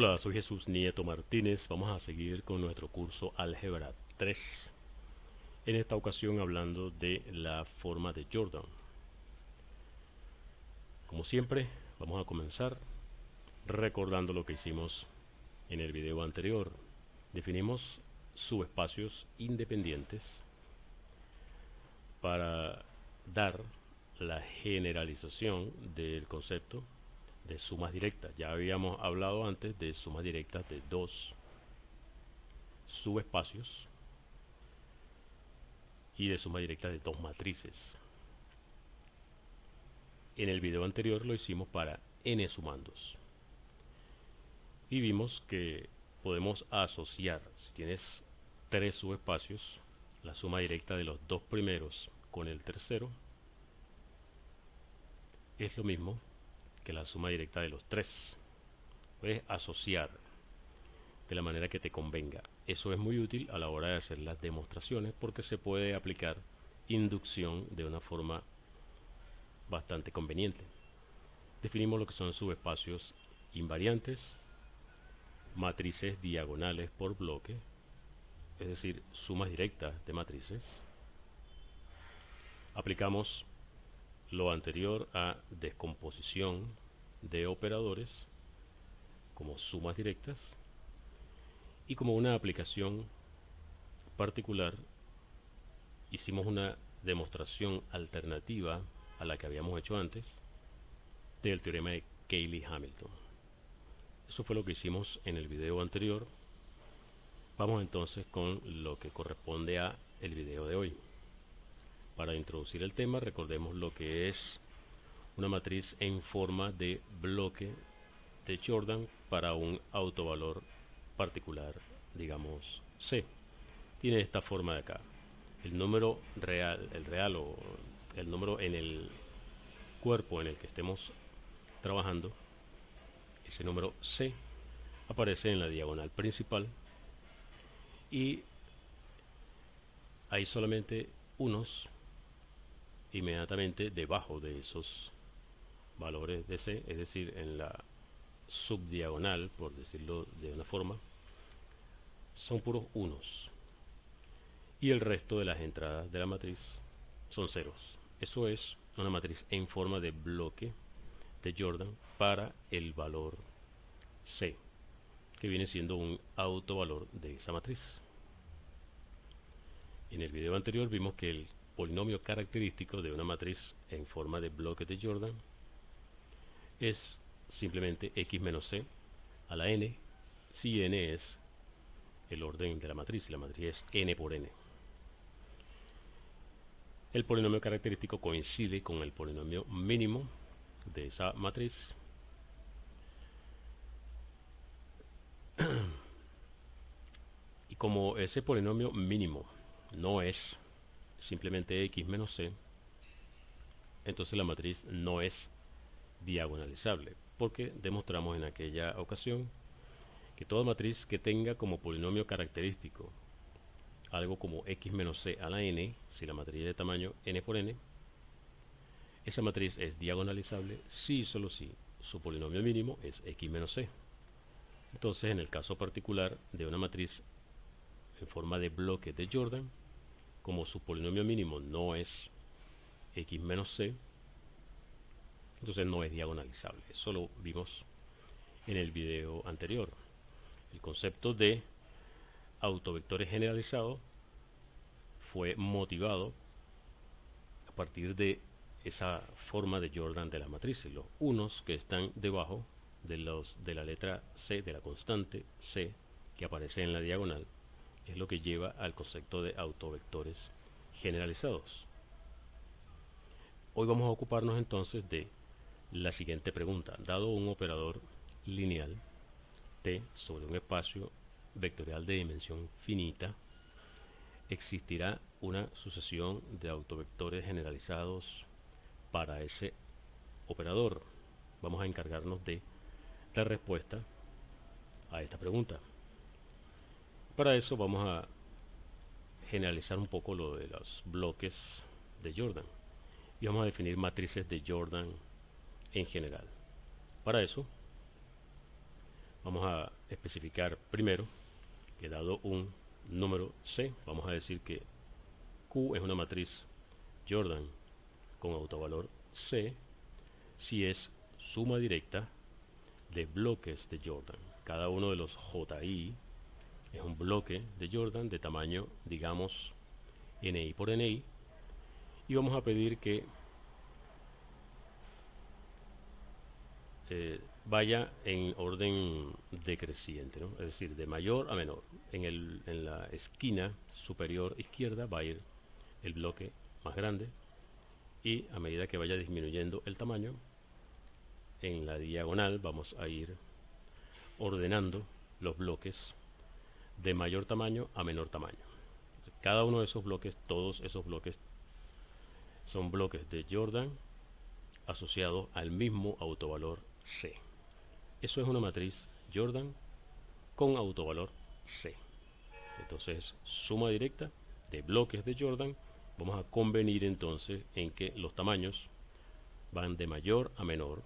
Hola, soy Jesús Nieto Martínez. Vamos a seguir con nuestro curso Álgebra 3. En esta ocasión hablando de la forma de Jordan. Como siempre, vamos a comenzar recordando lo que hicimos en el video anterior. Definimos subespacios independientes para dar la generalización del concepto de sumas directas. Ya habíamos hablado antes de sumas directas de dos subespacios y de suma directa de dos matrices. En el video anterior lo hicimos para n sumandos y vimos que podemos asociar, si tienes tres subespacios, la suma directa de los dos primeros con el tercero es lo mismo que la suma directa de los tres. Puedes asociar de la manera que te convenga. Eso es muy útil a la hora de hacer las demostraciones porque se puede aplicar inducción de una forma bastante conveniente. Definimos lo que son subespacios invariantes, matrices diagonales por bloque, es decir, sumas directas de matrices. Aplicamos lo anterior a descomposición de operadores como sumas directas, y como una aplicación particular hicimos una demostración alternativa a la que habíamos hecho antes del teorema de Cayley-Hamilton. Eso fue lo que hicimos en el video anterior. Vamos entonces con lo que corresponde a el video de hoy. Para introducir el tema, recordemos lo que es una matriz en forma de bloque de Jordan para un autovalor particular, digamos C. Tiene esta forma de acá. El número real, o el número en el cuerpo en el que estemos trabajando, ese número C aparece en la diagonal principal y hay solamente unos inmediatamente debajo de esos valores de C, es decir, en la subdiagonal, por decirlo de una forma, son puros unos y el resto de las entradas de la matriz son ceros. Eso es una matriz en forma de bloque de Jordan para el valor C, que viene siendo un autovalor de esa matriz. En el video anterior vimos que el polinomio característico de una matriz en forma de bloque de Jordan es simplemente x menos c a la n, si n es el orden de la matriz y la matriz es n por n. El polinomio característico coincide con el polinomio mínimo de esa matriz y como ese polinomio mínimo no es simplemente x menos c, entonces la matriz no es diagonalizable, porque demostramos en aquella ocasión que toda matriz que tenga como polinomio característico algo como x menos c a la n, si la matriz es de tamaño n por n, esa matriz es diagonalizable si y solo si su polinomio mínimo es x menos c. Entonces, en el caso particular de una matriz en forma de bloque de Jordan, como su polinomio mínimo no es x menos c, entonces no es diagonalizable. Eso lo vimos en el video anterior. El concepto de autovectores generalizados fue motivado a partir de esa forma de Jordan de las matrices. Los unos que están debajo de la letra C, de la constante C que aparece en la diagonal, es lo que lleva al concepto de autovectores generalizados. Hoy vamos a ocuparnos entonces de la siguiente pregunta. Dado un operador lineal T sobre un espacio vectorial de dimensión finita, existirá una sucesión de autovectores generalizados para ese operador. Vamos a encargarnos de la respuesta a esta pregunta. Para eso vamos a generalizar un poco lo de los bloques de Jordan y vamos a definir matrices de Jordan en general. Para eso Vamos a especificar primero que dado un número C, vamos a decir que Q es una matriz Jordan con autovalor C si es suma directa de bloques de Jordan. Cada uno de los JI es un bloque de Jordan de tamaño, digamos, NI por NI, y vamos a pedir que vaya en orden decreciente, ¿no? Es decir, de mayor a menor. En la esquina superior izquierda va a ir el bloque más grande, y a medida que vaya disminuyendo el tamaño, en la diagonal vamos a ir ordenando los bloques de mayor tamaño a menor tamaño. Cada uno de esos bloques, todos esos bloques, son bloques de Jordan asociados al mismo autovalor C. Eso es una matriz Jordan con autovalor C. Entonces, suma directa de bloques de Jordan. Vamos a convenir entonces en que los tamaños van de mayor a menor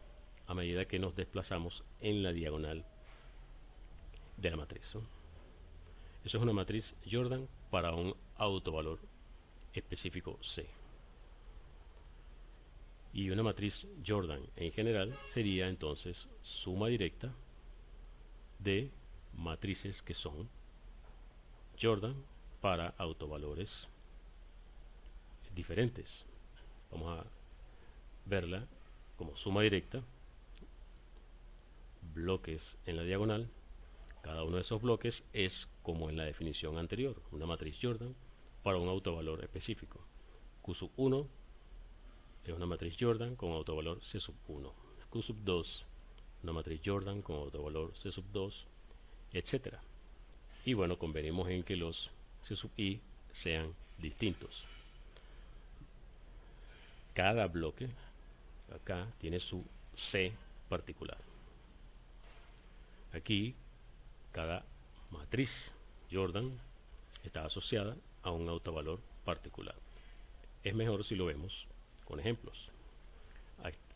a medida que nos desplazamos en la diagonal de la matriz, ¿no? Eso es una matriz Jordan para un autovalor específico C. Y una matriz Jordan en general sería entonces suma directa de matrices que son Jordan para autovalores diferentes. Vamos a verla como suma directa, bloques en la diagonal. Cada uno de esos bloques es, como en la definición anterior, una matriz Jordan para un autovalor específico. Q sub 1 es una matriz Jordan con autovalor C sub 1. Q sub 2, una matriz Jordan con autovalor C sub 2, etc. Y bueno, convenimos en que los C sub I sean distintos. Cada bloque acá tiene su C particular. Aquí cada matriz Jordan está asociada a un autovalor particular. Es mejor si lo vemos con ejemplos.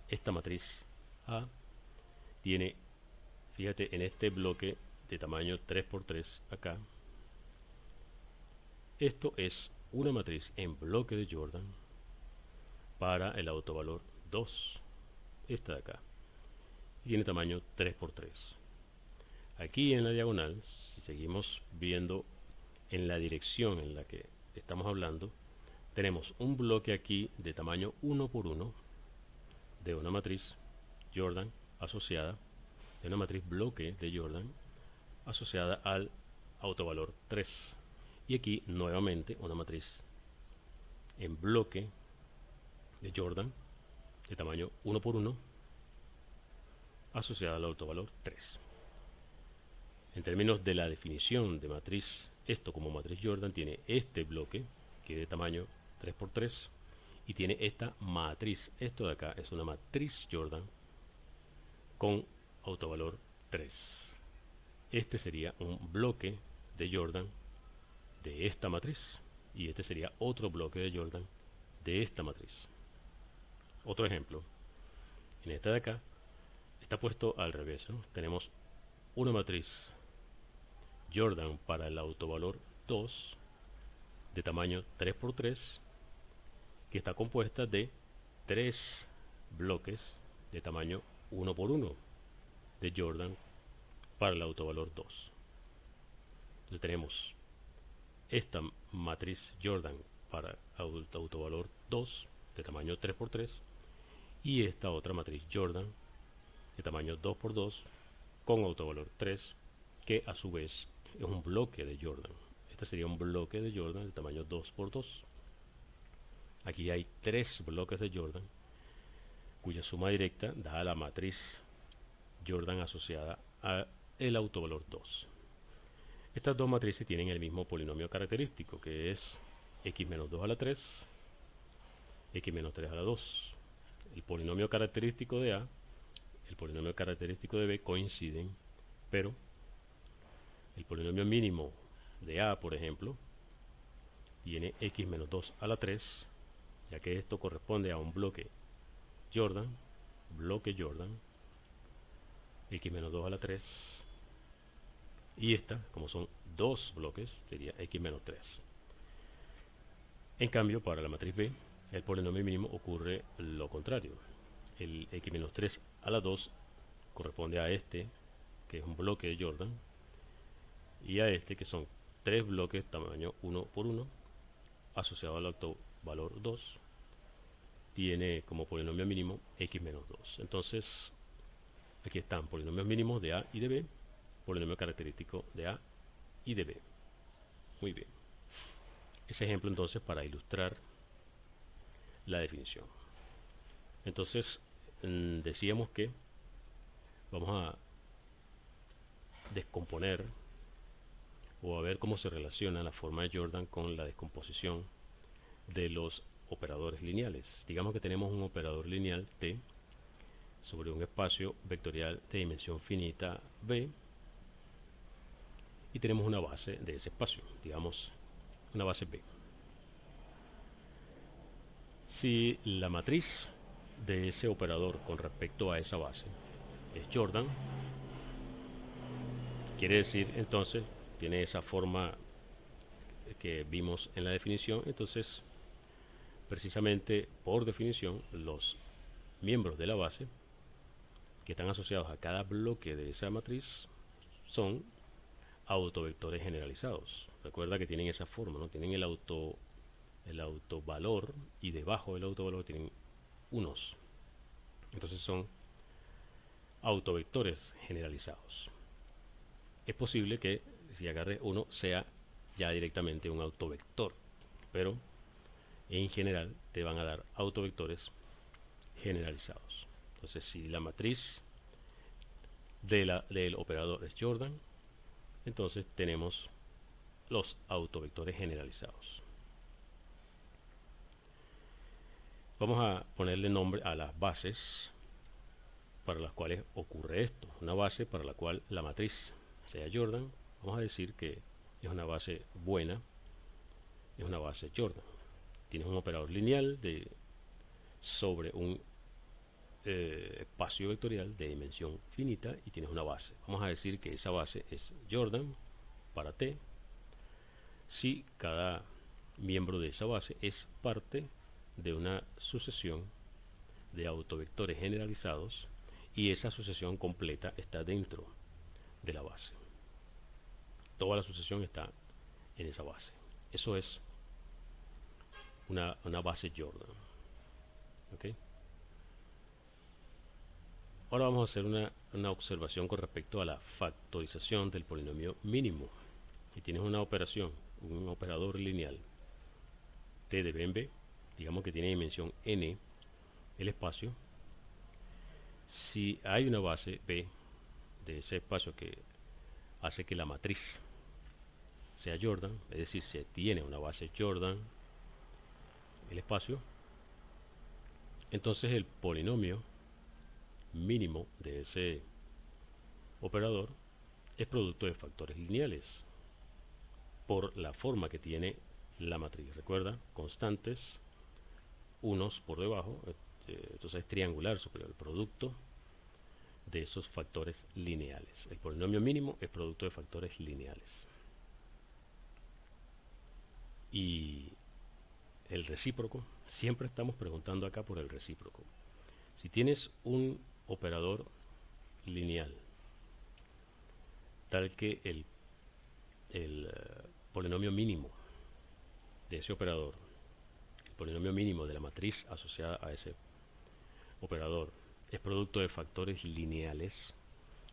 Esta matriz A tiene, fíjate, en este bloque de tamaño 3×3 acá, esto es una matriz en bloque de Jordan para el autovalor 2, esta de acá, y tiene tamaño 3×3. Aquí en la diagonal, si seguimos viendo en la dirección en la que estamos hablando, tenemos un bloque aquí de tamaño 1×1 de una matriz Jordan asociada, de una matriz bloque de Jordan asociada al autovalor 3. Y aquí nuevamente una matriz en bloque de Jordan de tamaño 1×1 asociada al autovalor 3. En términos de la definición de matriz, esto como matriz Jordan tiene este bloque que es de tamaño 3×3 y tiene esta matriz. Esto de acá es una matriz Jordan con autovalor 3. Este sería un bloque de Jordan de esta matriz y este sería otro bloque de Jordan de esta matriz. Otro ejemplo, en esta de acá está puesto al revés, ¿no? Tenemos una matriz Jordan para el autovalor 2 de tamaño 3×3 que está compuesta de 3 bloques de tamaño 1×1 de Jordan para el autovalor 2. Entonces tenemos esta matriz Jordan para autovalor 2 de tamaño 3×3 y esta otra matriz Jordan de tamaño 2×2 con autovalor 3 que a su vez es un bloque de Jordan. Este sería un bloque de Jordan de tamaño 2×2. Aquí hay 3 bloques de Jordan cuya suma directa da a la matriz Jordan asociada al autovalor 2. Estas dos matrices tienen el mismo polinomio característico, que es x-2 a la 3, x-3 a la 2. El polinomio característico de A, el polinomio característico de B coinciden, pero el polinomio mínimo de A, por ejemplo, tiene x-2 a la 3, ya que esto corresponde a un bloque Jordan, x-2 a la 3, Y esta, como son dos bloques, sería x menos 3. En cambio, para la matriz B, el polinomio mínimo ocurre lo contrario. El x menos 3 a la 2 corresponde a este, que es un bloque de Jordan, y a este, que son tres bloques tamaño 1 por 1, asociado al octovalor 2, tiene como polinomio mínimo x menos 2. Entonces, aquí están polinomios mínimos de A y de B, polinomio característico de A y de B. Muy bien. Ese ejemplo entonces para ilustrar la definición. Entonces, decíamos que vamos a descomponer o a ver cómo se relaciona la forma de Jordan con la descomposición de los operadores lineales. Digamos que tenemos un operador lineal T sobre un espacio vectorial de dimensión finita B y tenemos una base de ese espacio, digamos una base B. Si la matriz de ese operador con respecto a esa base es Jordan, quiere decir entonces, tiene esa forma que vimos en la definición, entonces precisamente por definición los miembros de la base que están asociados a cada bloque de esa matriz son autovectores generalizados. Recuerda que tienen esa forma, ¿no? Tienen el autovalor y debajo del autovalor tienen unos. Entonces son autovectores generalizados. Es posible que si agarre uno sea ya directamente un autovector, pero en general te van a dar autovectores generalizados. Entonces, si la matriz del operador es Jordan, entonces tenemos los autovectores generalizados. Vamos a ponerle nombre a las bases para las cuales ocurre esto. Una base para la cual la matriz sea Jordan, vamos a decir que es una base buena, es una base Jordan. Tienes un operador lineal sobre un espacio vectorial de dimensión finita y tienes una base. Vamos a decir que esa base es Jordan para T si cada miembro de esa base es parte de una sucesión de autovectores generalizados y esa sucesión completa está dentro de la base. Toda la sucesión está en esa base. Eso es una base Jordan. ¿Okay? Ahora vamos a hacer una observación con respecto a la factorización del polinomio mínimo. Si tienes una operación, un operador lineal T de B en B, digamos que tiene dimensión n el espacio, si hay una base B de ese espacio que hace que la matriz sea Jordan, es decir, si tiene una base Jordan el espacio, entonces el polinomio mínimo de ese operador es producto de factores lineales por la forma que tiene la matriz. Recuerda, constantes, unos por debajo, entonces es triangular superior, el producto de esos factores lineales. El polinomio mínimo es producto de factores lineales. Y el recíproco, siempre estamos preguntando acá por el recíproco. Si tienes un operador lineal tal que el polinomio mínimo de ese operador, el polinomio mínimo de la matriz asociada a ese operador es producto de factores lineales,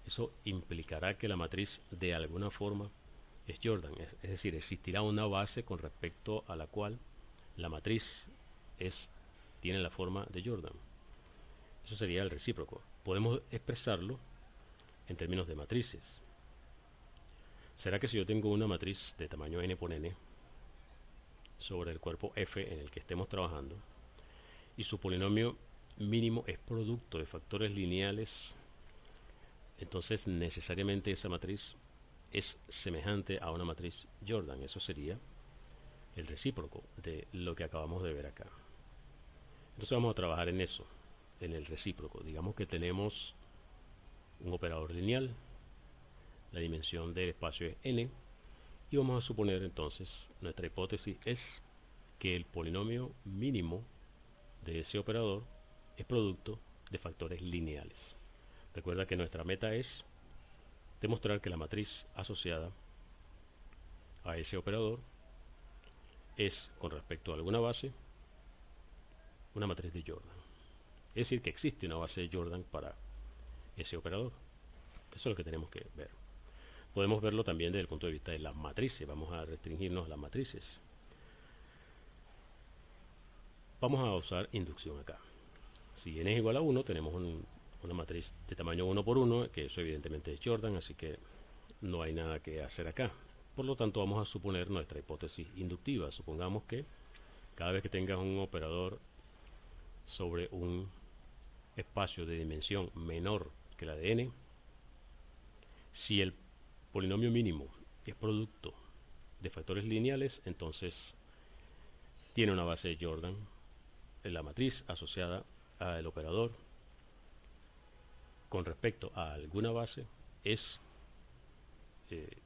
eso implicará que la matriz de alguna forma es Jordan, es decir, existirá una base con respecto a la cual la matriz tiene la forma de Jordan. Eso sería el recíproco. Podemos expresarlo en términos de matrices. ¿Será que si yo tengo una matriz de tamaño n por n sobre el cuerpo F en el que estemos trabajando y su polinomio mínimo es producto de factores lineales, entonces necesariamente esa matriz es semejante a una matriz Jordan? Eso sería el recíproco de lo que acabamos de ver acá. Entonces vamos a trabajar en eso, en el recíproco. Digamos que tenemos un operador lineal, la dimensión del espacio es n, y vamos a suponer entonces, nuestra hipótesis es que el polinomio mínimo de ese operador es producto de factores lineales. Recuerda que nuestra meta es demostrar que la matriz asociada a ese operador es, con respecto a alguna base, una matriz de Jordan. Es decir, que existe una base de Jordan para ese operador. Eso es lo que tenemos que ver. Podemos verlo también desde el punto de vista de las matrices. Vamos a restringirnos a las matrices. Vamos a usar inducción acá. Si n es igual a 1, tenemos una matriz de tamaño 1 por 1, que eso evidentemente es Jordan, así que no hay nada que hacer acá. Por lo tanto, vamos a suponer nuestra hipótesis inductiva. Supongamos que cada vez que tengas un operador sobre un espacio de dimensión menor que la de n, si el polinomio mínimo es producto de factores lineales, entonces tiene una base de Jordan. La matriz asociada al operador con respecto a alguna base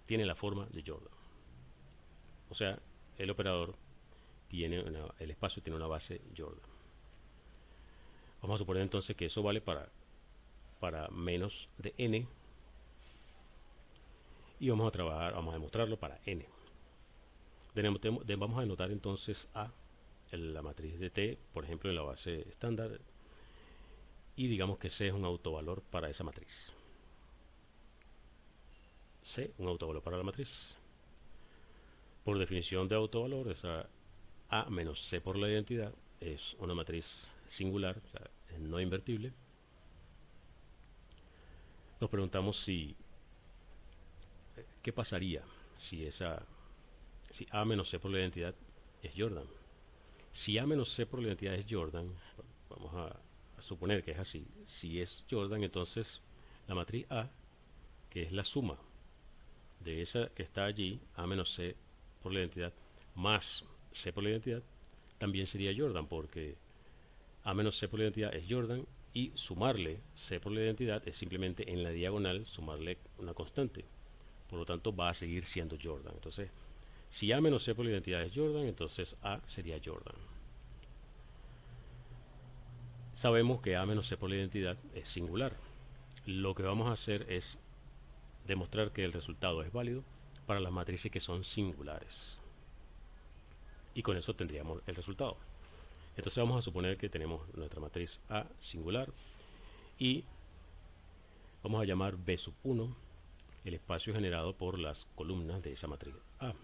tiene la forma de Jordan. O sea, el operador el espacio tiene una base Jordan. Vamos a suponer entonces que eso vale para menos de n, y vamos a demostrarlo para n. Vamos a denotar entonces a la matriz de T, por ejemplo, en la base estándar, y digamos que C es un autovalor para esa matriz. C, un autovalor para la matriz. Por definición de autovalor, esa A menos C por la identidad es una matriz singular, o sea, es no invertible. Nos preguntamos qué pasaría si A menos C por la identidad es Jordan. Si A menos C por la identidad es Jordan, vamos a suponer que es así. Si es Jordan, entonces la matriz A, que es la suma de esa que está allí, A menos C por la identidad, más C por la identidad, también sería Jordan, porque A menos C por la identidad es Jordan, y sumarle C por la identidad es simplemente en la diagonal sumarle una constante. Por lo tanto, va a seguir siendo Jordan. Entonces, si A menos C por la identidad es Jordan, entonces A sería Jordan. Sabemos que A menos C por la identidad es singular. Lo que vamos a hacer es demostrar que el resultado es válido para las matrices que son singulares. Y con eso tendríamos el resultado. Entonces vamos a suponer que tenemos nuestra matriz A singular y vamos a llamar B sub 1 el espacio generado por las columnas de esa matriz A.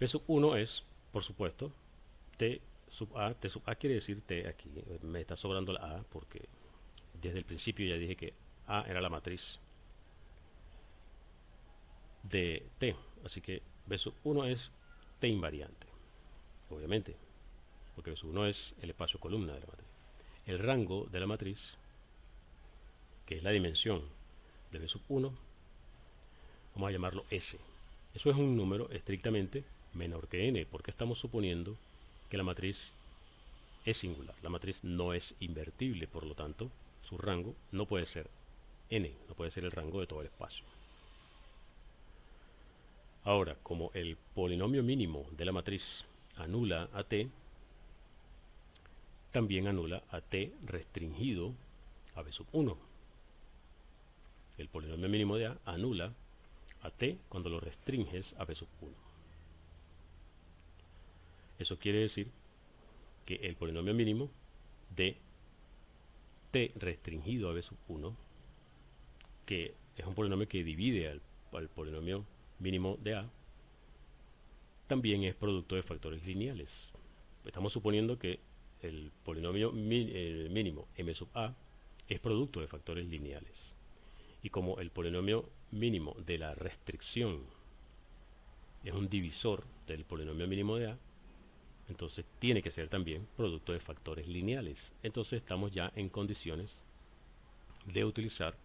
B sub 1 es, por supuesto, T sub A. T sub A quiere decir T aquí. Me está sobrando la A porque desde el principio ya dije que A era la matriz de T. Así que B sub 1 es T invariante. Obviamente, porque B sub 1 es el espacio columna de la matriz. El rango de la matriz, que es la dimensión de B sub 1, vamos a llamarlo S. Eso es un número estrictamente menor que n, porque estamos suponiendo que la matriz es singular. La matriz no es invertible, por lo tanto, su rango no puede ser n, no puede ser el rango de todo el espacio. Ahora, como el polinomio mínimo de la matriz anula a t, también anula a t restringido a b sub 1. El polinomio mínimo de a anula a t cuando lo restringes a b sub 1. Eso quiere decir que el polinomio mínimo de t restringido a b sub 1, que es un polinomio que divide al polinomio mínimo de a, también es producto de factores lineales. Estamos suponiendo que el polinomio mínimo m sub a es producto de factores lineales. Y como el polinomio mínimo de la restricción es un divisor del polinomio mínimo de a, entonces tiene que ser también producto de factores lineales. Entonces estamos ya en condiciones de utilizar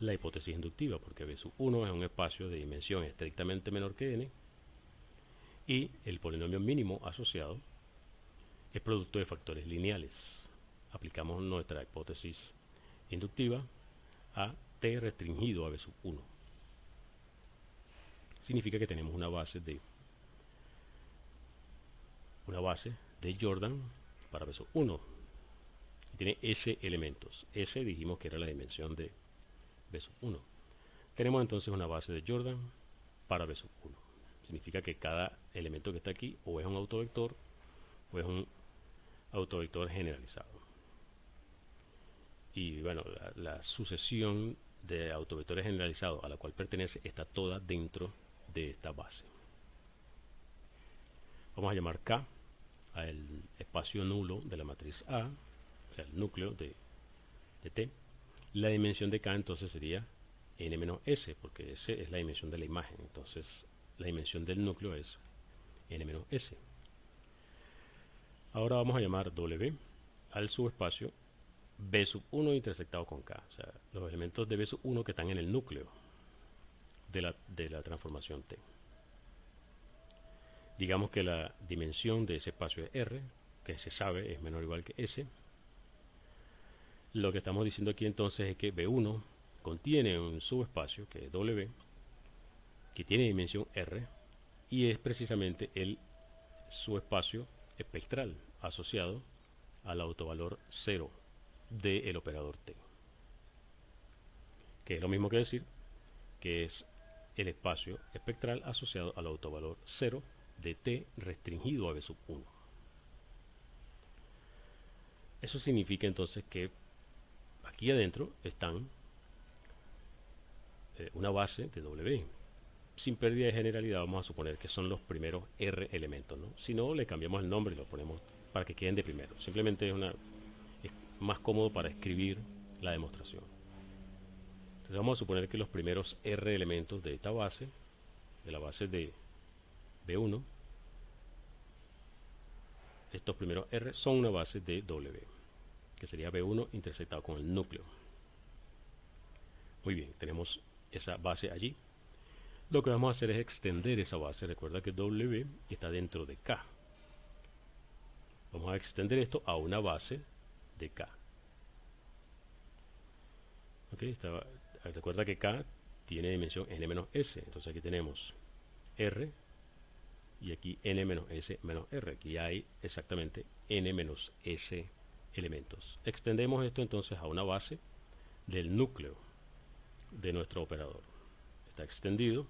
la hipótesis inductiva, porque B sub 1 es un espacio de dimensión estrictamente menor que n, y el polinomio mínimo asociado es producto de factores lineales. Aplicamos nuestra hipótesis inductiva a T restringido a B sub 1. Significa que tenemos una base de Jordan para B sub 1. Y tiene S elementos. S dijimos que era la dimensión de B sub 1. Tenemos entonces una base de Jordan para B sub 1. Significa que cada elemento que está aquí o es un autovector o es un autovector generalizado. Y bueno, la sucesión de autovectores generalizados a la cual pertenece está toda dentro de esta base. Vamos a llamar K al espacio nulo de la matriz A, o sea, el núcleo de T. La dimensión de K entonces sería n-s, porque S es la dimensión de la imagen. Entonces, la dimensión del núcleo es n-s. Ahora vamos a llamar W al subespacio B sub 1 intersectado con K. O sea, los elementos de B sub 1 que están en el núcleo de la transformación T. Digamos que la dimensión de ese espacio es R, que se sabe es menor o igual que S. Lo que estamos diciendo aquí entonces es que B1 contiene un subespacio, que es W, que tiene dimensión R, y es precisamente el subespacio espectral asociado al autovalor 0 del operador T, que es lo mismo que decir que es el espacio espectral asociado al autovalor 0 de T restringido a B sub 1. Eso significa entonces que aquí adentro están una base de W. Sin pérdida de generalidad vamos a suponer que son los primeros R elementos, ¿no? Si no, le cambiamos el nombre y lo ponemos para que queden de primero. Simplemente es más cómodo para escribir la demostración. Entonces vamos a suponer que los primeros R elementos de esta base, de la base de B1, estos primeros R son una base de W, que sería B1 intersectado con el núcleo. Muy bien, tenemos esa base allí. Lo que vamos a hacer es extender esa base. Recuerda que W está dentro de K. Vamos a extender esto a una base de K. Okay, recuerda que K tiene dimensión n-s. Entonces aquí tenemos R y aquí n-s menos R. Aquí hay exactamente n-s elementos. Extendemos esto entonces a una base del núcleo de nuestro operador. Está extendido.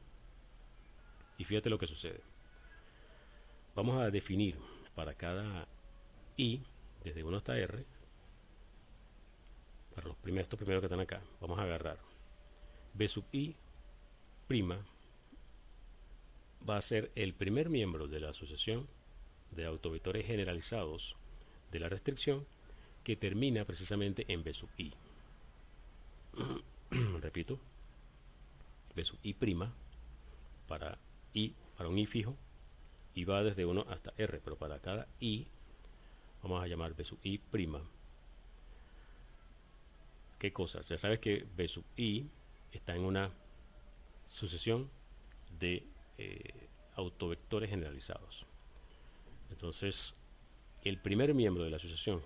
Y fíjate lo que sucede. Vamos a definir para cada I, desde 1 hasta R, para estos primeros que están acá, vamos a agarrar B sub I prima, va a ser el primer miembro de la asociación de autovectores generalizados de la restricción que termina precisamente en B sub I. Repito, B sub I prima para un I fijo, y va desde 1 hasta R, pero para cada I vamos a llamar B sub I prima. ¿Qué cosa? Ya sabes que B sub I está en una sucesión de autovectores generalizados. Entonces, el primer miembro de la asociación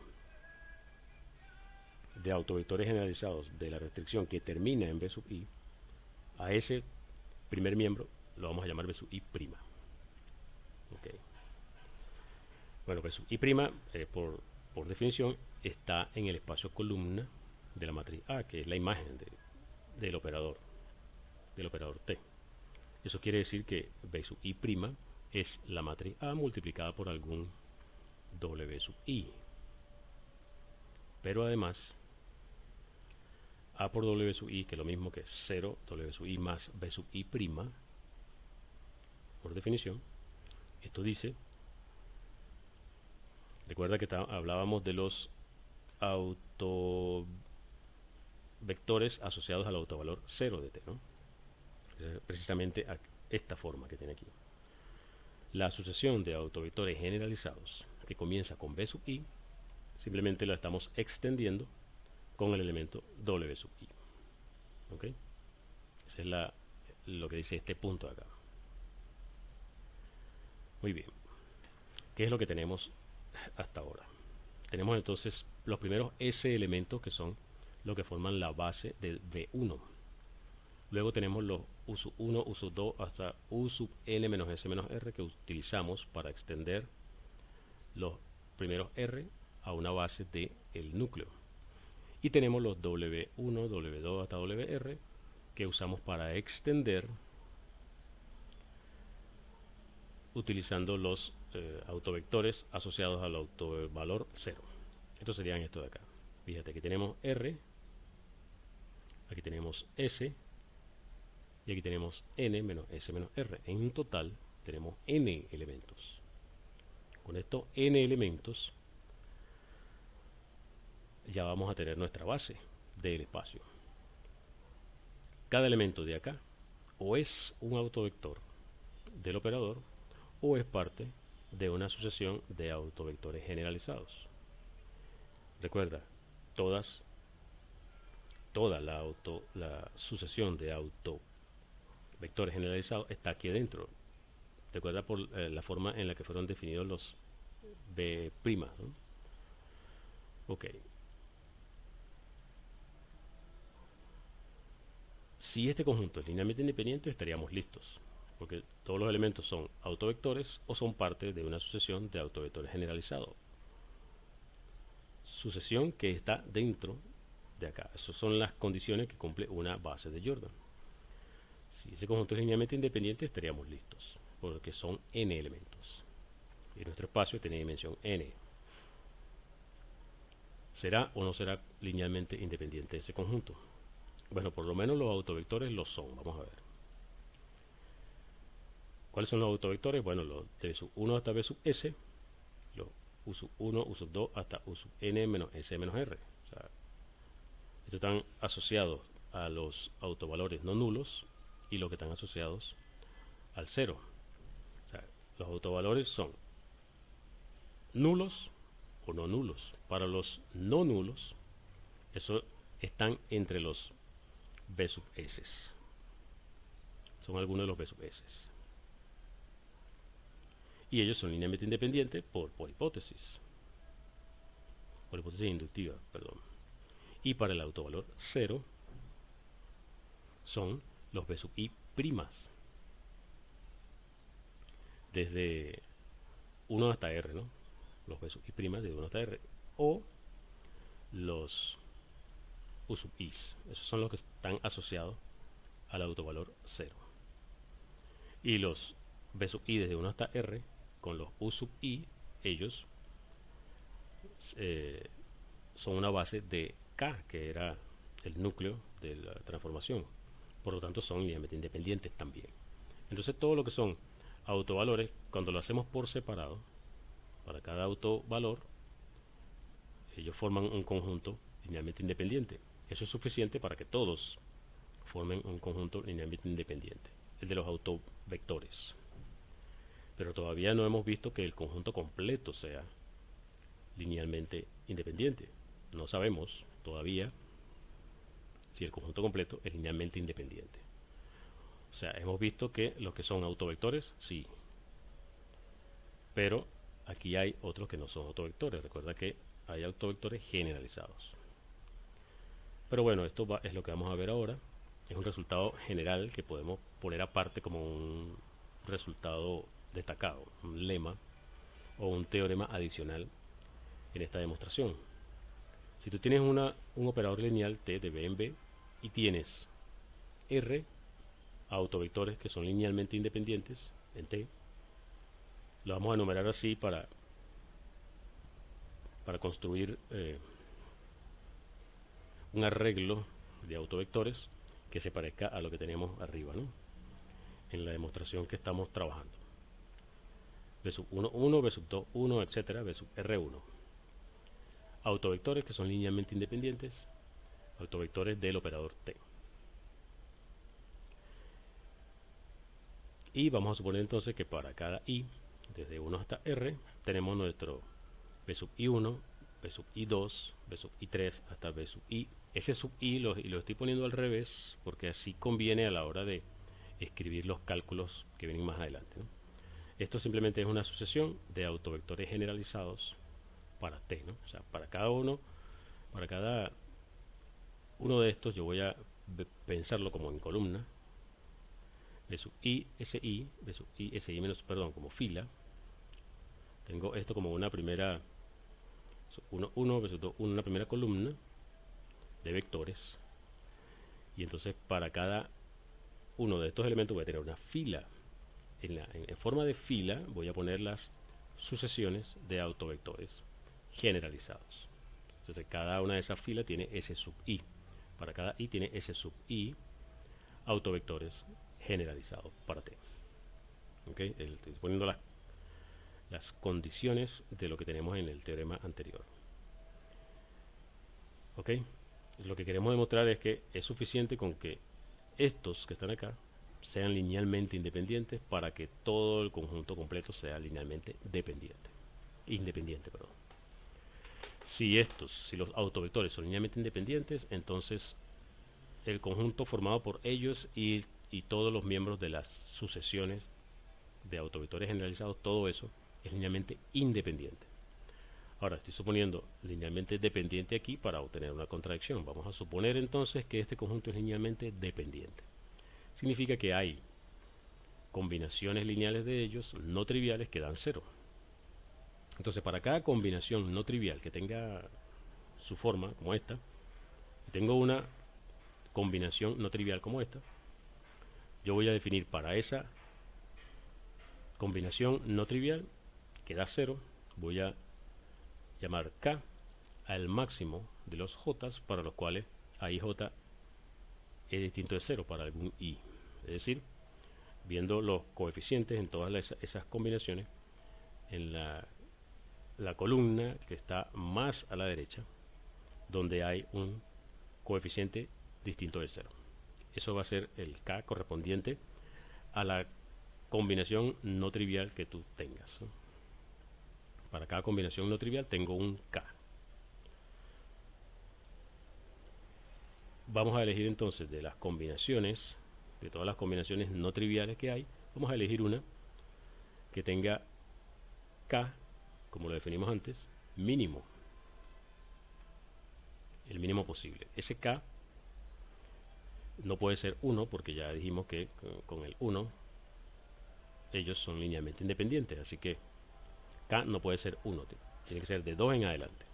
de autovectores generalizados de la restricción que termina en B sub I, a ese primer miembro lo vamos a llamar B sub I prima. Okay. Bueno, B sub I prima, por definición, está en el espacio columna de la matriz A, que es la imagen del operador T. Eso quiere decir que B sub I prima es la matriz A multiplicada por algún W sub I. Pero además, A por W sub I, que es lo mismo que 0 W sub I más B sub I prima, por definición, esto dice, recuerda que hablábamos de los autovectores asociados al autovalor 0 de T, ¿no? Precisamente a esta forma que tiene aquí. La asociación de autovectores generalizados que comienza con B sub I, simplemente la estamos extendiendo con el elemento W sub I. ¿Ok? Ese es lo que dice este punto de acá. Muy bien. ¿Qué es lo que tenemos hasta ahora? Tenemos entonces los primeros S elementos que son lo que forman la base del B1. Luego tenemos los U sub 1, U sub 2 hasta U sub n menos s menos r que utilizamos para extender los primeros r a una base del núcleo. Y tenemos los W1, W2 hasta WR que usamos para extender utilizando los autovectores asociados al autovalor 0. Estos serían estos de acá. Fíjate, aquí tenemos R, aquí tenemos S y aquí tenemos N menos S menos R. En total tenemos N elementos. Con estos N elementos ya vamos a tener nuestra base del espacio. Cada elemento de acá o es un autovector del operador o es parte de una sucesión de autovectores generalizados. Recuerda, toda la sucesión de autovectores generalizados está aquí adentro. Recuerda por la forma en la que fueron definidos los B', ¿no? Ok. Si este conjunto es linealmente independiente, estaríamos listos, porque todos los elementos son autovectores o son parte de una sucesión de autovectores generalizados. Sucesión que está dentro de acá. Esas son las condiciones que cumple una base de Jordan. Si ese conjunto es linealmente independiente, estaríamos listos, porque son n elementos. Y nuestro espacio tiene dimensión n. ¿Será o no será linealmente independiente ese conjunto? Bueno, por lo menos los autovectores lo son. Vamos a ver. ¿Cuáles son los autovectores? Bueno, los de sub 1 hasta b sub s, los u sub 1, u sub 2 hasta u sub n menos s menos r. O sea, estos están asociados a los autovalores no nulos y los que están asociados al 0. O sea, los autovalores son nulos o no nulos. Para los no nulos, eso están entre los b sub s. Son algunos de los b sub s. Y ellos son linealmente independientes por hipótesis. Por hipótesis inductiva, perdón. Y para el autovalor 0 son los b sub i primas. Desde 1 hasta r, ¿no? Los b sub i primas de 1 hasta r. O los u sub i's. Esos son los que están asociados al autovalor 0. Y los b sub i desde 1 hasta r con los u sub i, ellos son una base de K, que era el núcleo de la transformación. Por lo tanto, son linealmente independientes también. Entonces, todo lo que son autovalores, cuando lo hacemos por separado, para cada autovalor, ellos forman un conjunto linealmente independiente. Eso es suficiente para que todos formen un conjunto linealmente independiente, el de los autovectores. Pero todavía no hemos visto que el conjunto completo sea linealmente independiente. No sabemos todavía si el conjunto completo es linealmente independiente. O sea, hemos visto que los que son autovectores, sí. Pero aquí hay otros que no son autovectores. Recuerda que hay autovectores generalizados. Pero bueno, esto es lo que vamos a ver ahora. Es un resultado general que podemos poner aparte como un resultado destacado, un lema o un teorema adicional en esta demostración. Si tú tienes un operador lineal T de B en B y tienes R autovectores que son linealmente independientes en T, lo vamos a enumerar así para construir un arreglo de autovectores que se parezca a lo que tenemos arriba, ¿no? En la demostración que estamos trabajando. B sub 1, 1, B sub 2, 1, etcétera, B sub R1. Autovectores que son linealmente independientes, autovectores del operador T. Y vamos a suponer entonces que para cada I, desde 1 hasta R, tenemos nuestro B sub I1, B sub I2, B sub I3 hasta B sub I. Ese sub I lo estoy poniendo al revés porque así conviene a la hora de escribir los cálculos que vienen más adelante, ¿no? Esto simplemente es una sucesión de autovectores generalizados para T, ¿no? O sea, para cada uno de estos yo voy a pensarlo como en columna, B sub I, SI, B sub I, SI menos, perdón, como fila. Tengo esto como una primera, 1, 1, B sub 2, una primera columna de vectores. Y entonces para cada uno de estos elementos voy a tener una fila. En forma de fila voy a poner las sucesiones de autovectores generalizados. Entonces cada una de esas filas tiene S sub I. Para cada I tiene S sub I autovectores generalizados para T. ¿Okay? Estoy poniendo las condiciones de lo que tenemos en el teorema anterior. ¿Ok? Lo que queremos demostrar es que es suficiente con que estos que están acá sean linealmente independientes para que todo el conjunto completo sea linealmente independiente, perdón. Si los autovectores son linealmente independientes, entonces el conjunto formado por ellos y todos los miembros de las sucesiones de autovectores generalizados, todo eso es linealmente independiente. Ahora estoy suponiendo linealmente dependiente aquí para obtener una contradicción. Vamos a suponer entonces que este conjunto es linealmente dependiente. Significa que hay combinaciones lineales de ellos no triviales que dan 0. Entonces para cada combinación no trivial que tenga su forma como esta, tengo una combinación no trivial como esta, yo voy a definir para esa combinación no trivial que da 0, voy a llamar K al máximo de los J para los cuales ahí J es distinto de 0 para algún I. Es decir, viendo los coeficientes en todas esas combinaciones, en la columna que está más a la derecha, donde hay un coeficiente distinto de 0. Eso va a ser el K correspondiente a la combinación no trivial que tú tengas. Para cada combinación no trivial tengo un K. Vamos a elegir entonces de las combinaciones, de todas las combinaciones no triviales que hay, vamos a elegir una que tenga K, como lo definimos antes, mínimo. El mínimo posible. Ese K no puede ser 1 porque ya dijimos que con el 1 ellos son linealmente independientes, así que K no puede ser 1, tiene que ser de 2 en adelante.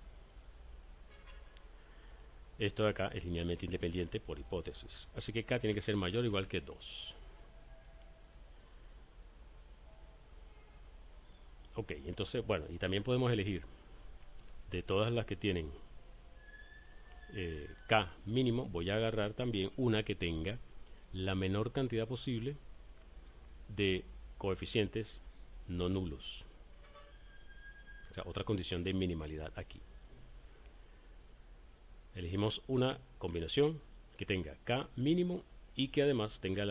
Esto de acá es linealmente independiente por hipótesis, así que K tiene que ser mayor o igual que 2. Ok, entonces, bueno, y también podemos elegir de todas las que tienen K mínimo, voy a agarrar también una que tenga la menor cantidad posible de coeficientes no nulos. O sea, otra condición de minimalidad aquí. Elegimos una combinación que tenga K mínimo y que además tenga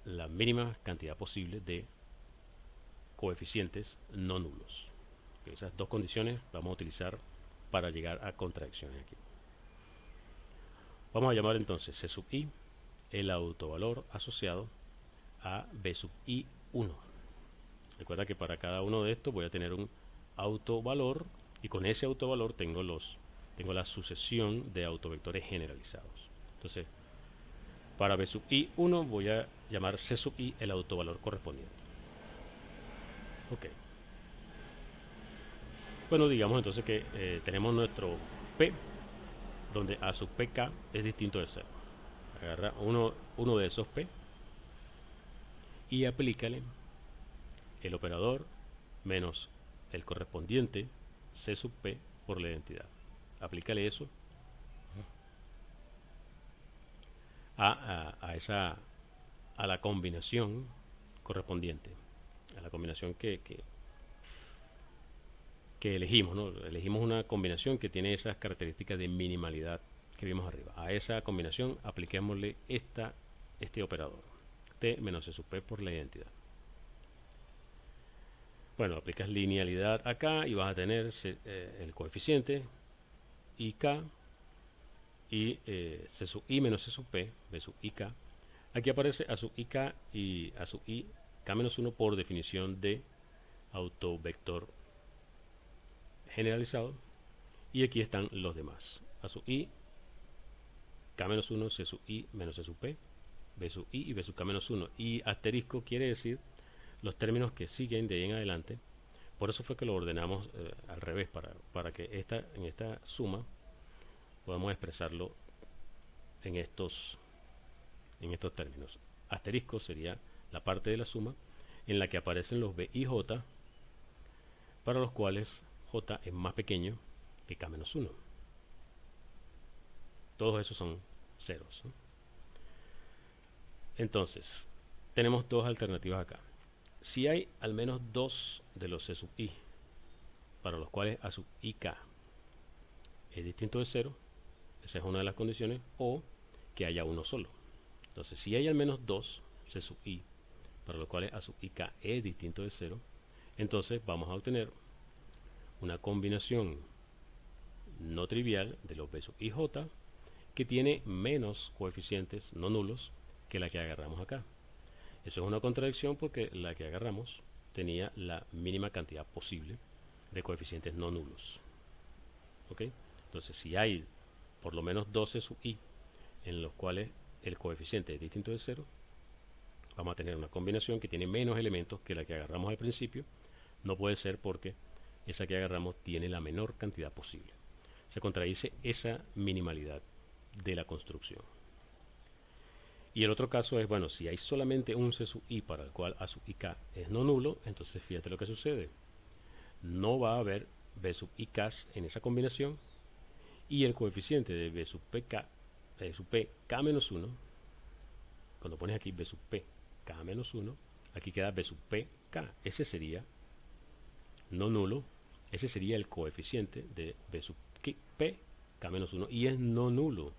la mínima cantidad posible de coeficientes no nulos. Esas dos condiciones vamos a utilizar para llegar a contradicciones aquí. Vamos a llamar entonces C sub I el autovalor asociado a B sub I1. Recuerda que para cada uno de estos voy a tener un autovalor y con ese autovalor tengo la sucesión de autovectores generalizados. Entonces, para B sub I1 voy a llamar C sub I el autovalor correspondiente. Ok. Bueno, digamos entonces que tenemos nuestro P, donde A sub PK es distinto de 0. Agarra uno de esos P y aplícale el operador menos el correspondiente C sub P por la identidad. Aplícale eso a la combinación correspondiente, a la combinación que elegimos, ¿no? Elegimos una combinación que tiene esas características de minimalidad que vimos arriba. A esa combinación apliquémosle este operador, T menos C sub P por la identidad. Bueno, aplicas linealidad acá y vas a tener el coeficiente IK y C sub I menos C sub P, B sub IK. Aquí aparece A sub IK y A sub I K menos 1 por definición de autovector generalizado. Y aquí están los demás. A sub I, K k menos 1, c sub i menos c sub p, b sub i y b sub k menos 1. Y asterisco quiere decir los términos que siguen de ahí en adelante. Por eso fue que lo ordenamos al revés, para que en esta suma podamos expresarlo en estos términos. Asterisco sería la parte de la suma en la que aparecen los b y j, para los cuales j es más pequeño que k menos 1. Todos esos son ceros, ¿no? Entonces, tenemos dos alternativas acá. Si hay al menos dos de los c sub i, para los cuales a sub ik es distinto de 0, esa es una de las condiciones, o que haya uno solo. Entonces, si hay al menos dos c sub i, para los cuales a sub ik es distinto de 0, entonces vamos a obtener una combinación no trivial de los b sub i j que tiene menos coeficientes no nulos que la que agarramos acá. Eso es una contradicción porque la que agarramos tenía la mínima cantidad posible de coeficientes no nulos. ¿Ok? Entonces, si hay por lo menos 12 sub i en los cuales el coeficiente es distinto de 0, vamos a tener una combinación que tiene menos elementos que la que agarramos al principio. No puede ser porque esa que agarramos tiene la menor cantidad posible. Se contradice esa minimalidad de la construcción. Y el otro caso es, bueno, si hay solamente un c sub i para el cual a sub ik es no nulo, entonces fíjate lo que sucede. No va a haber b sub ik en esa combinación, y el coeficiente de b sub p k menos 1, cuando pones aquí b sub p k menos 1, aquí queda b sub p k. Ese sería no nulo, ese sería el coeficiente de b sub p k menos 1, y es no nulo.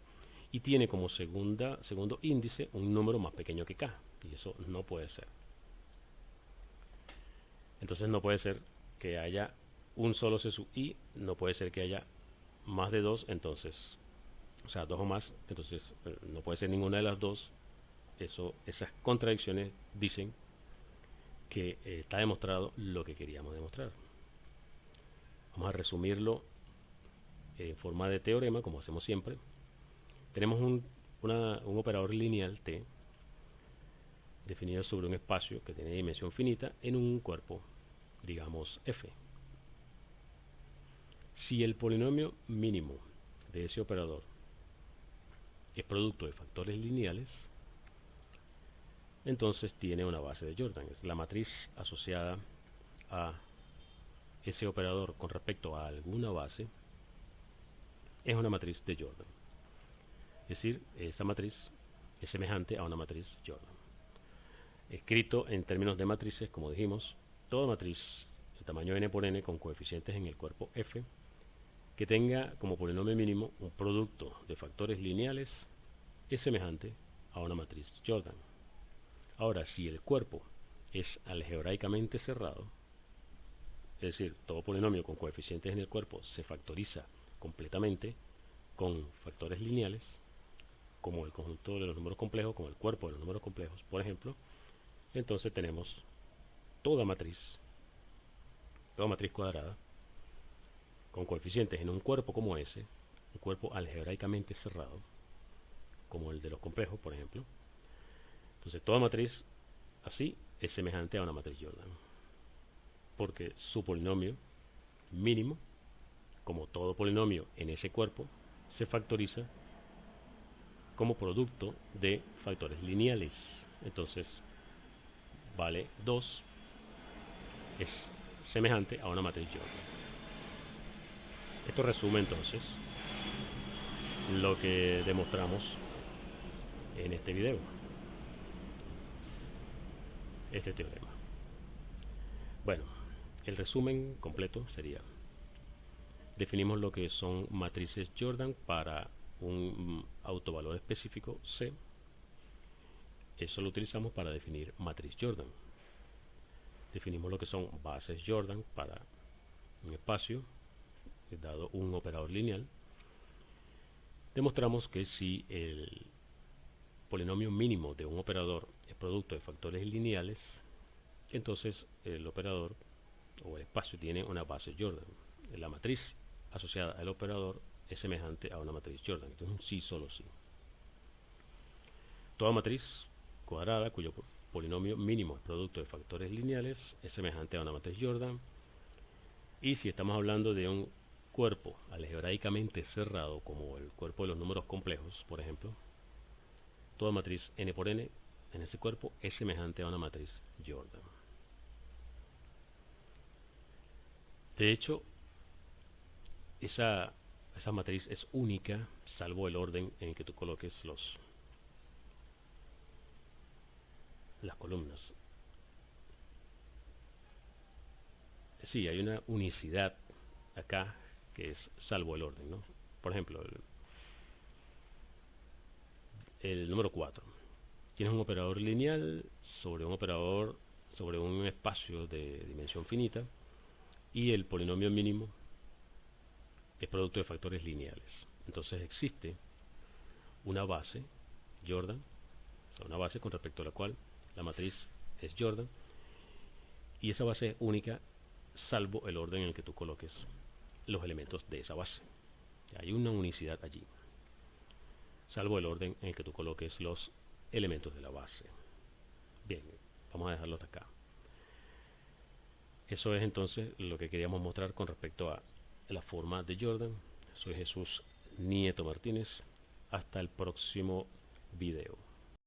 Y tiene como segundo índice un número más pequeño que k, y eso no puede ser. Entonces no puede ser que haya un solo c sub i, no puede ser que haya más de dos, entonces, o sea, dos o más, entonces no puede ser ninguna de las dos. Esas contradicciones dicen que está demostrado lo que queríamos demostrar. Vamos a resumirlo en forma de teorema, como hacemos siempre. Tenemos un operador lineal t definido sobre un espacio que tiene dimensión finita en un cuerpo, digamos f. Si el polinomio mínimo de ese operador es producto de factores lineales, entonces tiene una base de Jordan. Es la matriz asociada a ese operador con respecto a alguna base, es una matriz de Jordan. Es decir, esa matriz es semejante a una matriz Jordan. Escrito en términos de matrices, como dijimos, toda matriz de tamaño n por n con coeficientes en el cuerpo f que tenga como polinomio mínimo un producto de factores lineales es semejante a una matriz Jordan. Ahora, si el cuerpo es algebraicamente cerrado, es decir, todo polinomio con coeficientes en el cuerpo se factoriza completamente con factores lineales, como el conjunto de los números complejos, como el cuerpo de los números complejos, por ejemplo, entonces tenemos toda matriz cuadrada con coeficientes en un cuerpo como ese, un cuerpo algebraicamente cerrado, como el de los complejos, por ejemplo. Entonces toda matriz así es semejante a una matriz Jordan, porque su polinomio mínimo, como todo polinomio en ese cuerpo, se factoriza como producto de factores lineales. Entonces vale 2, es semejante a una matriz Jordan. Esto resume entonces lo que demostramos en este video, este teorema. Bueno, el resumen completo sería: definimos lo que son matrices Jordan para un autovalor específico C. Eso lo utilizamos para definir matriz Jordan. Definimos lo que son bases Jordan para un espacio dado un operador lineal. Demostramos que si el polinomio mínimo de un operador es producto de factores lineales, entonces el operador o el espacio tiene una base Jordan. La matriz asociada al operador es semejante a una matriz Jordan. Entonces un sí, solo sí. Toda matriz cuadrada cuyo polinomio mínimo es producto de factores lineales es semejante a una matriz Jordan. Y si estamos hablando de un cuerpo algebraicamente cerrado, como el cuerpo de los números complejos, por ejemplo, toda matriz n por n en ese cuerpo es semejante a una matriz Jordan. De hecho, esa matriz es única, salvo el orden en el que tú coloques las columnas. Sí, hay una unicidad acá que es salvo el orden, ¿no? Por ejemplo, el número 4. Tienes un operador lineal sobre un espacio de dimensión finita, y el polinomio mínimo es producto de factores lineales. Entonces existe una base Jordan, o sea, una base con respecto a la cual la matriz es Jordan, y esa base es única salvo el orden en el que tú coloques los elementos de esa base. Hay una unicidad allí, salvo el orden en el que tú coloques los elementos de la base. Bien, vamos a dejarlo hasta acá. Eso es entonces lo que queríamos mostrar con respecto a la forma de Jordan. Soy Jesús Nieto Martínez. Hasta el próximo video.